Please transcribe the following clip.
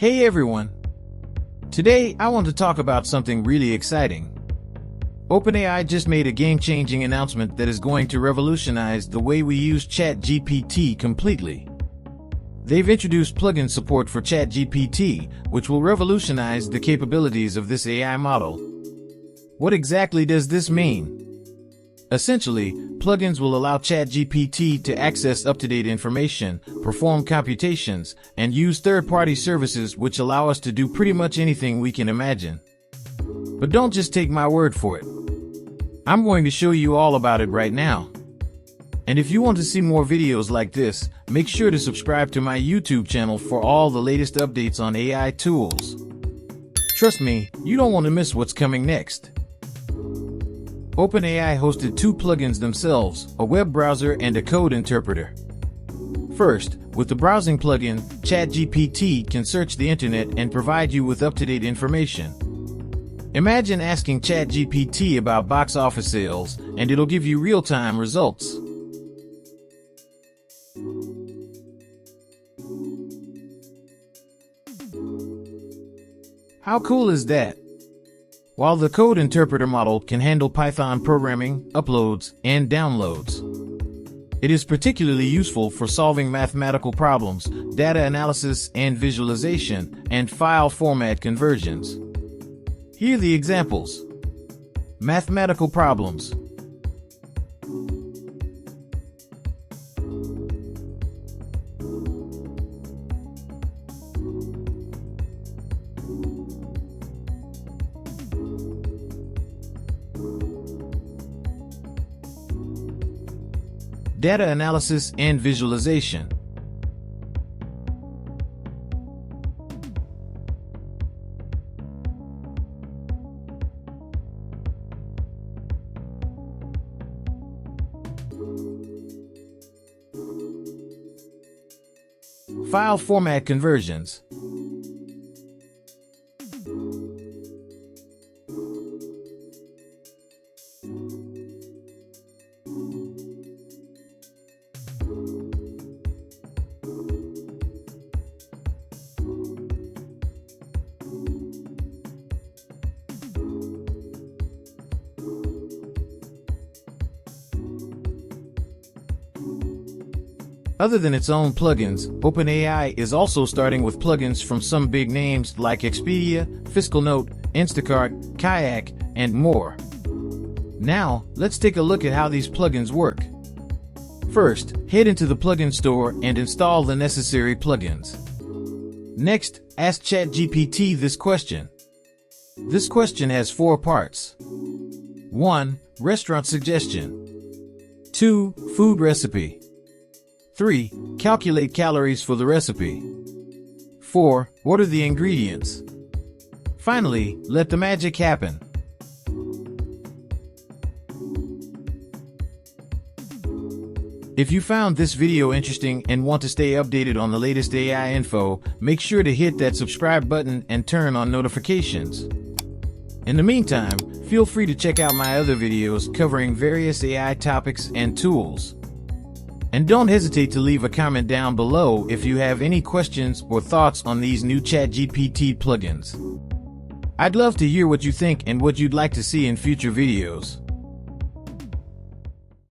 Hey everyone! Today I want to talk about something really exciting. OpenAI just made a game-changing announcement that is going to revolutionize the way we use ChatGPT completely. They've introduced plugin support for ChatGPT, which will revolutionize the capabilities of this AI model. What exactly does this mean? Essentially, plugins will allow ChatGPT to access up-to-date information, perform computations, and use third-party services which allow us to do pretty much anything we can imagine. But don't just take my word for it. I'm going to show you all about it right now. And if you want to see more videos like this, make sure to subscribe to my YouTube channel for all the latest updates on AI tools. Trust me, you don't want to miss what's coming next. OpenAI hosted two plugins themselves, a web browser and a code interpreter. First, with the browsing plugin, ChatGPT can search the internet and provide you with up-to-date information. Imagine asking ChatGPT about box office sales, and it'll give you real-time results. How cool is that? While the code interpreter model can handle Python programming, uploads, and downloads. It is particularly useful for solving mathematical problems, data analysis and visualization, and file format conversions. Here are the examples. Mathematical problems. Data analysis and visualization. File format conversions. Other than its own plugins, OpenAI is also starting with plugins from some big names like Expedia, FiscalNote, Instacart, Kayak, and more. Now, let's take a look at how these plugins work. First, head into the plugin store and install the necessary plugins. Next, ask ChatGPT this question. This question has 4 parts. 1. Restaurant suggestion. 2. Food recipe. 3. Calculate calories for the recipe. 4. Order the ingredients. Finally, let the magic happen. If you found this video interesting and want to stay updated on the latest AI info, make sure to hit that subscribe button and turn on notifications. In the meantime, feel free to check out my other videos covering various AI topics and tools. And don't hesitate to leave a comment down below if you have any questions or thoughts on these new ChatGPT plugins. I'd love to hear what you think and what you'd like to see in future videos.